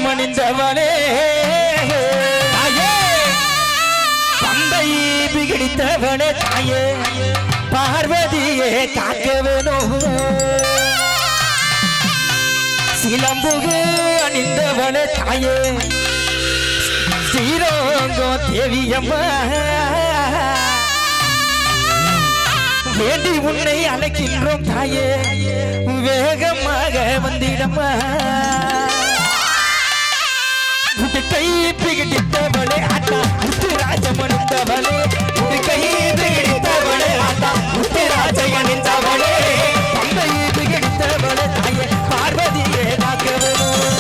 ராஜமணிந்தவனே பம்பை பிடித்தவனே தாயே பார்வதியே காக்க வேணும் சிலம்புகு அணிந்தவனே தாயே ஸ்ரீரங்கோ தேவியம்மா வேண்டி உன்னை அழைக்கின்றோம் தாயே வேகமாக வந்திடம்மா கை பிடித்தவளே ஆட்டா ராஜமணிந்தவளே கை பிடித்தவளே ஆட்டா ராஜமணிந்தவளே பம்பை பிடித்தவளே தாயே பார்வதியே காக்கவே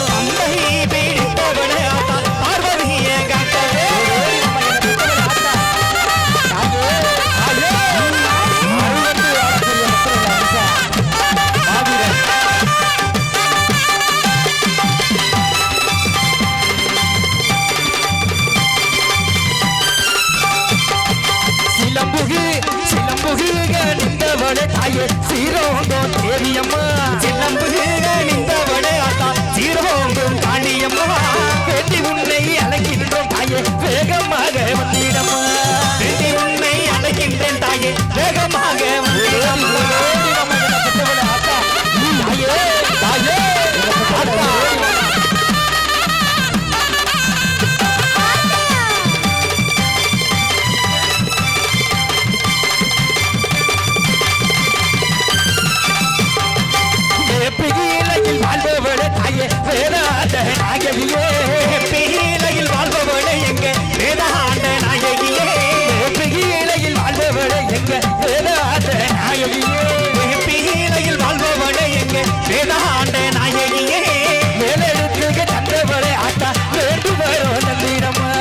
பம்பை பிடித்தவளே ஆட்டா பார்வதியே காக்கவே தாயே சீரோங்கோ தேவியம்மா சிலம்புக நின்றவளே ஆத்தா சீரோங்கும் காளியம்மா வேண்டி உன்னை அழைக்கின்றோம் தாயே வேகமாக வந்திடம்மா வேண்டி உன்னை அழைக்கின்றேன் தாயே வேகமாக வந்திடம்மா தாயே தாயே பிகிலையில் வாழ்பவளே எங்க வேதாந்த நாயகியே பிகிலையில் வாழ்பவளே எங்க வேதாந்த நாயகியே பிகிலையில் வாழ்பவளே எங்க வேதாந்த நாயகியே மேலெடுத்து தந்தவளே ஆட்டா வேண்டுமாறோ தந்திரம்மா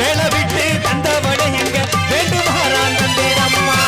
வேலை விட்டு தந்தவளே எங்க வேண்டுமாறா தந்திரம்மா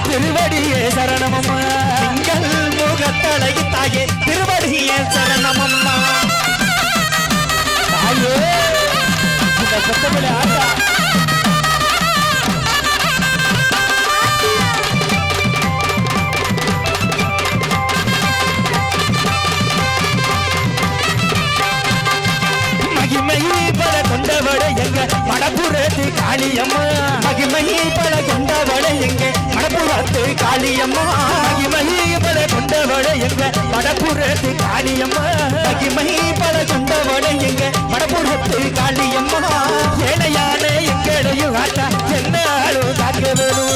திருவடியே சரணமம்மா திங்கள் முகத்தழகி தாயே திருவடியே சரணமம்மா தாயே இந்த சத்தமில்லை ஆட்டா மகிமையை பல கொண்டவளை எங்க மடப்புறத்து காளியம்மா மகிமையை பல கொண்டவளை எங்க மடப்புறத்து காளியம்மா மகிமையை பல கொண்டவளை எங்க மடப்புறத்து காளியம்மா மகிமையை பல கொண்டவளை எங்க மடப்புறத்து காளியம்மா ஏழையான எங்களையும் ஆட்டா என்னாலும் காக்க வேணும்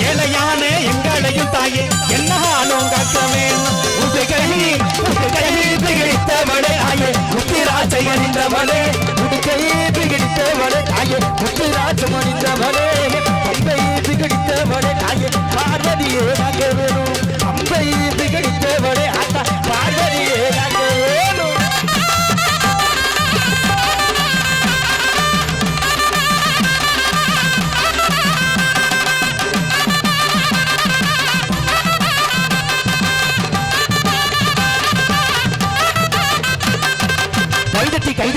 ஏழையான எங்களையும் தாயே என்னாலும் காக்க வேணும் உதுகை பிடித்தவளே ஆயே முத்திராஜையறிந்தவளே உடுக்கை பிடித்தவளே தாயே முத்திராஜமணிந்தவளே பம்பை பிடித்தவளே தாயே பார்வதியே காக்க வேணும்